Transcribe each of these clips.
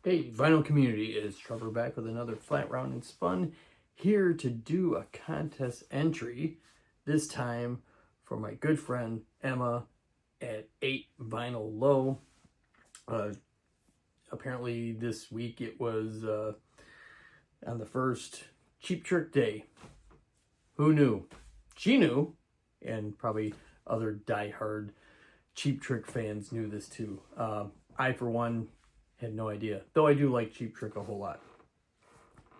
Hey, vinyl community, it's Trevor back with another Flat Round and Spun, here to do a contest entry, this time for my good friend Emma at 8 Vinyl Low. Apparently this week it was on the first Cheap Trick Day. Who knew? She knew, and probably other diehard Cheap Trick fans knew this too. I, for one, had no idea, though I do like Cheap Trick a whole lot.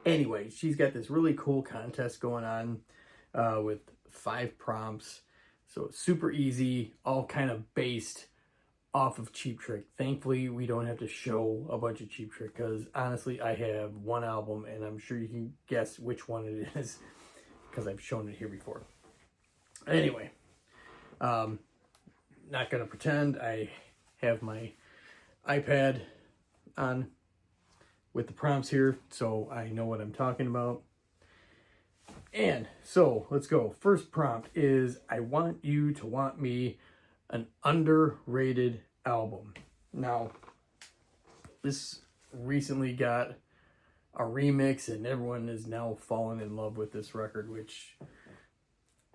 Anyway, she's got this really cool contest going on with 5 prompts. So it's super easy, all kind of based off of Cheap Trick. Thankfully, we don't have to show a bunch of Cheap Trick because honestly, I have one album and I'm sure you can guess which one it is because I've shown it here before. Anyway, not going to pretend. I have my iPad on with the prompts here, so I know what I'm talking about. And so let's go. First prompt is, I want you to want me an underrated album. Now, this recently got a remix and everyone is now falling in love with this record, which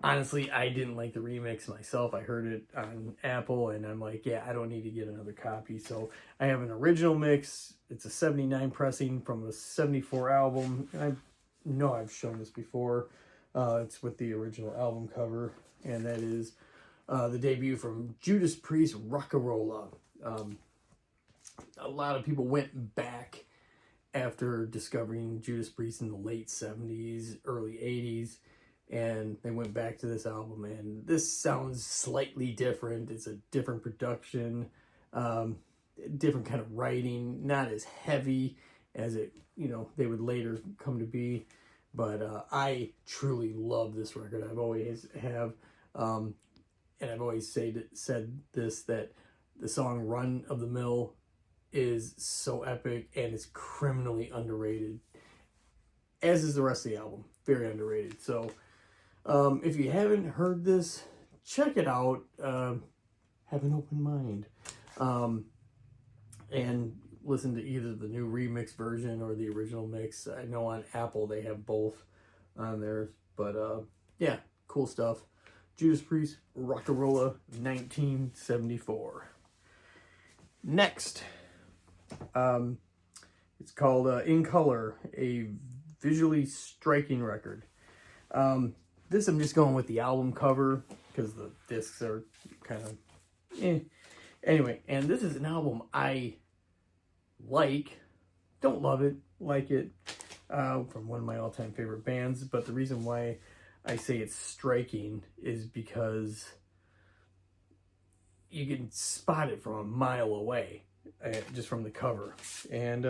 honestly, I didn't like the remix myself. I heard it on Apple and I'm like, yeah, I don't need to get another copy. So I have an original mix. It's a 79 pressing from a 74 album. I know I've shown this before. It's with the original album cover. And that is the debut from Judas Priest, Rock-A-Rolla. A lot of people went back after discovering Judas Priest in the late 70s, early 80s. And they went back to this album, and this sounds slightly different. It's a different production, different kind of writing, not as heavy as it, they would later come to be. But I truly love this record. I've always have, and I've always said this, that the song Run of the Mill is so epic and it's criminally underrated, as is the rest of the album. Very underrated. So if you haven't heard this, check it out. Have an open mind. And listen to either the new remix version or the original mix. I know on Apple they have both on there. But yeah, cool stuff. Judas Priest, Rock-A-Rolla, 1974. Next, it's called In Color, a visually striking record. This I'm just going with the album cover because the discs are kind of Anyway, and this is an album I like. Don't love it, like it. From one of my all-time favorite bands. But the reason why I say it's striking is because you can spot it from a mile away, just from the cover. And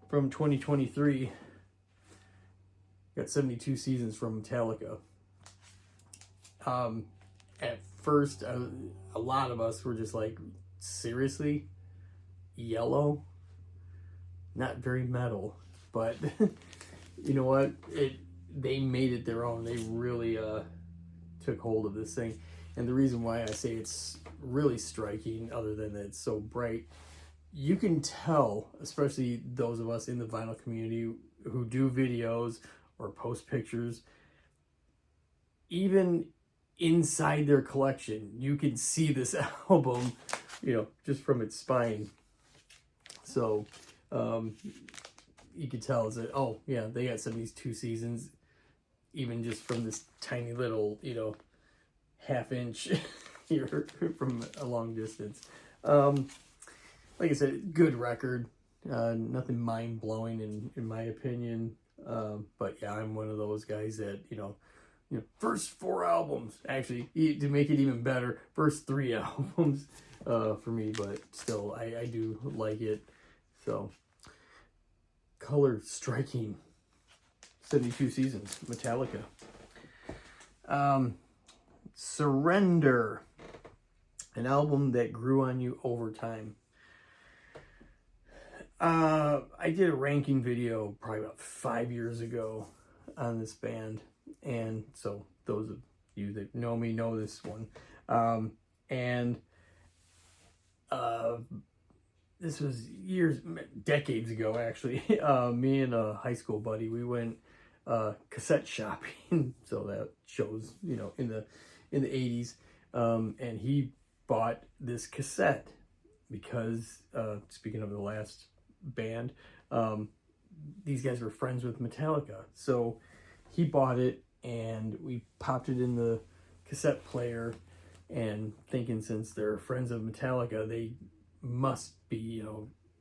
from 2023... got 72 Seasons from Metallica. At first, a lot of us were just like, seriously? Yellow? Not very metal. But, you know what? They made it their own. They really took hold of this thing. And the reason why I say it's really striking, other than that it's so bright, you can tell, especially those of us in the vinyl community who do videos or post pictures, even inside their collection, you can see this album, just from its spine. So, you can tell is that, oh yeah, they got 72 Seasons, even just from this tiny little, half-inch here from a long distance. Like I said, good record. Nothing mind-blowing in my opinion. But yeah, I'm one of those guys that, first 4 albums, actually, to make it even better, first 3 albums for me, but still, I do like it. So, color striking, 72 Seasons, Metallica. Surrender, an album that grew on you over time. I did a ranking video probably about 5 years ago on this band, and so those of you that know me know this one. And this was decades ago, actually. Me and a high school buddy, we went cassette shopping. So that shows, in the 80s. And he bought this cassette because, speaking of the last band, these guys were friends with Metallica. So he bought it, and we popped it in the cassette player, and thinking since they're friends of Metallica, they must be,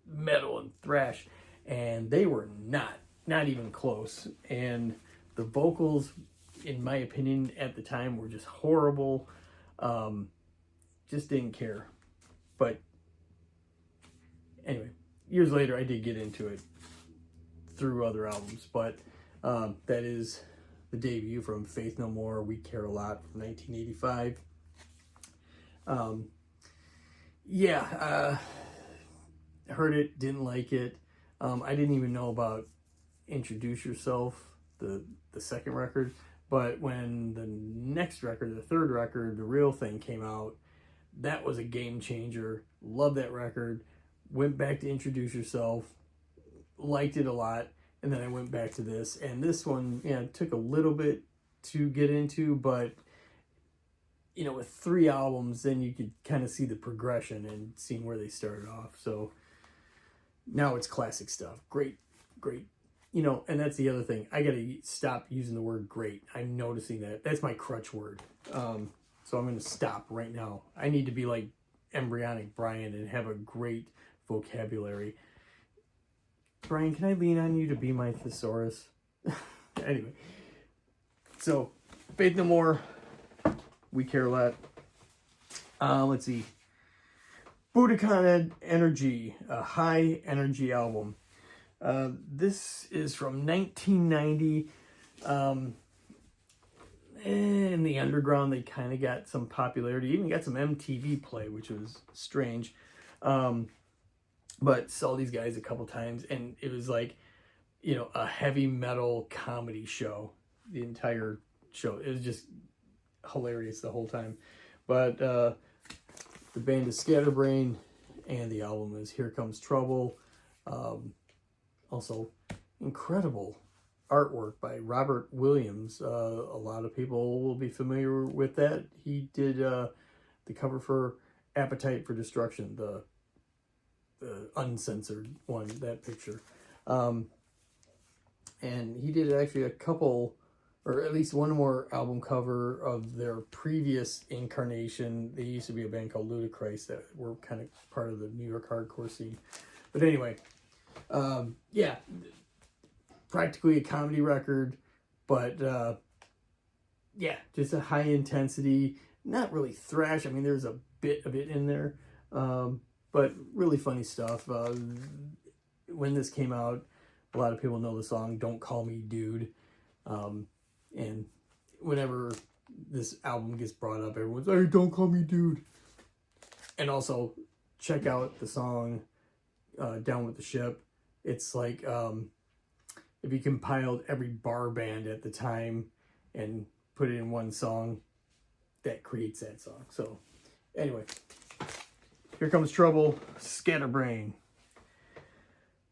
metal and thrash. And they were not even close. And the vocals, in my opinion, at the time were just horrible. Just didn't care. But anyway, years later, I did get into it through other albums. But that is the debut from Faith No More, We Care a Lot from 1985. Heard it, didn't like it. I didn't even know about Introduce Yourself, the second record. But when the next record, the third record, The Real Thing came out, that was a game changer. Loved that record. Went back to Introduce Yourself. Liked it a lot. And then I went back to this. And this one, took a little bit to get into. But, with 3 albums, then you could kind of see the progression and seeing where they started off. So now it's classic stuff. Great. And that's the other thing. I got to stop using the word great. I'm noticing that. That's my crutch word. So I'm going to stop right now. I need to be like Embryonic Brian and have a great vocabulary. Brian, can I lean on you to be my thesaurus? Anyway. So, Faith No More, We Care a Lot. Let's see. Budokan Energy, a high energy album. This is from 1990. In the underground, they kind of got some popularity. Even got some MTV play, which was strange. But saw these guys a couple times, and it was like, a heavy metal comedy show. The entire show. It was just hilarious the whole time. But the band is Scatterbrain, and the album is Here Comes Trouble. Also, incredible artwork by Robert Williams. A lot of people will be familiar with that. He did the cover for Appetite for Destruction, the uncensored one, that picture. And he did actually a couple, or at least one more album cover of their previous incarnation. They used to be a band called Ludacris that were kind of part of the New York hardcore scene. But anyway, practically a comedy record, but just a high intensity, not really thrash. I mean, there's a bit of it in there, but really funny stuff. When this came out, a lot of people know the song Don't Call Me Dude, and whenever this album gets brought up, everyone's like, hey, don't call me dude. And also check out the song Down with the Ship. It's like if you compiled every bar band at the time and put it in one song, that creates that song. So anyway, Here Comes Trouble, Scatterbrain.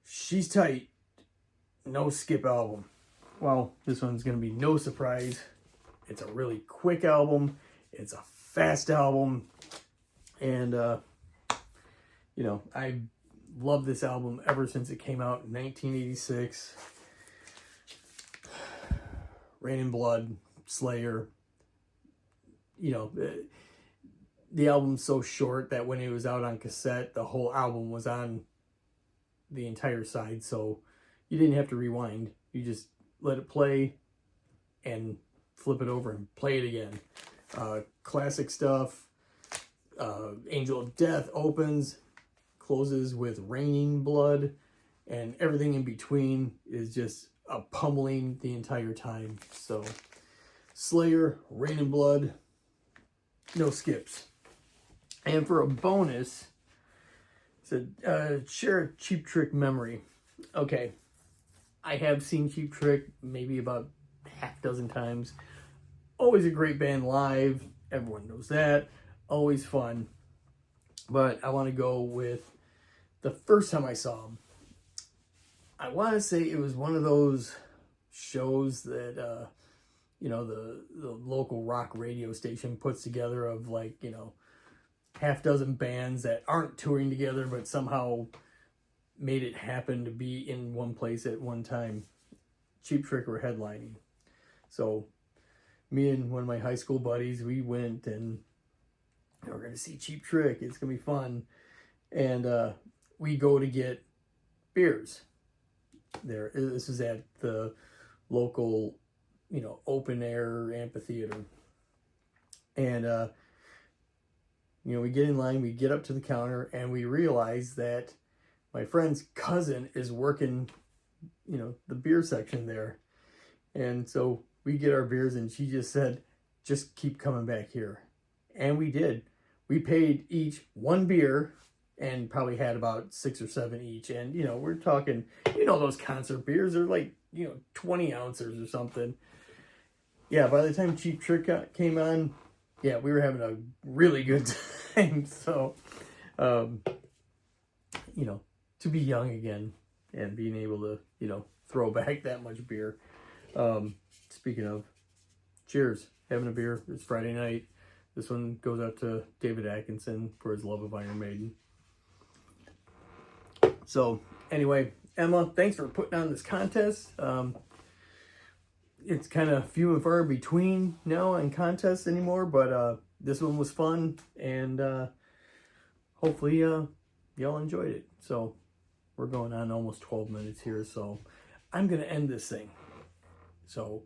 She's Tight, no skip album. Well, this one's going to be no surprise. It's a really quick album. It's a fast album. And, I love this album ever since it came out in 1986. Rain and Blood, Slayer. The album's so short that when it was out on cassette, the whole album was on the entire side. So you didn't have to rewind. You just let it play and flip it over and play it again. Classic stuff. Angel of Death opens, closes with Raining Blood, and everything in between is just a pummeling the entire time. So Slayer, Rain and Blood, no skips. And for a bonus, share a Cheap Trick memory. Okay, I have seen Cheap Trick maybe about half a dozen times. Always a great band live. Everyone knows that. Always fun. But I want to go with the first time I saw him, I want to say it was one of those shows that, you know, the local rock radio station puts together of like, you know, half dozen bands that aren't touring together, but somehow made it happen to be in one place at one time. Cheap Trick were headlining. So me and one of my high school buddies, we went and we're going to see Cheap Trick. It's going to be fun. And we go to get beers there. This is at the local, you know, open air amphitheater. And, you know, we get in line, we get up to the counter, and we realize that my friend's cousin is working, you know, the beer section there. And so we get our beers, and she just said, just keep coming back here. And we did. We paid each one beer and probably had about 6 or 7 each. And, you know, we're talking, you know, those concert beers are like, you know, 20 ounces or something. Yeah, by the time Cheap Trick came on, yeah, we were having a really good time. So, you know, to be young again and being able to, you know, throw back that much beer. Speaking of, cheers, having a beer. It's Friday night. This one goes out to David Atkinson for his love of Iron Maiden. So, anyway, Emma, thanks for putting on this contest. It's kind of few and far between now in contests anymore, but this one was fun, and hopefully y'all enjoyed it. So, we're going on almost 12 minutes here, so I'm going to end this thing. So,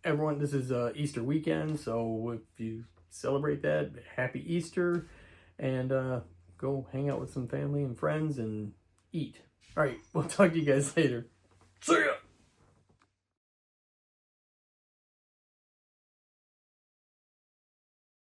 everyone, this is Easter weekend, so if you celebrate that, happy Easter, and go hang out with some family and friends and eat. All right, we'll talk to you guys later. See ya!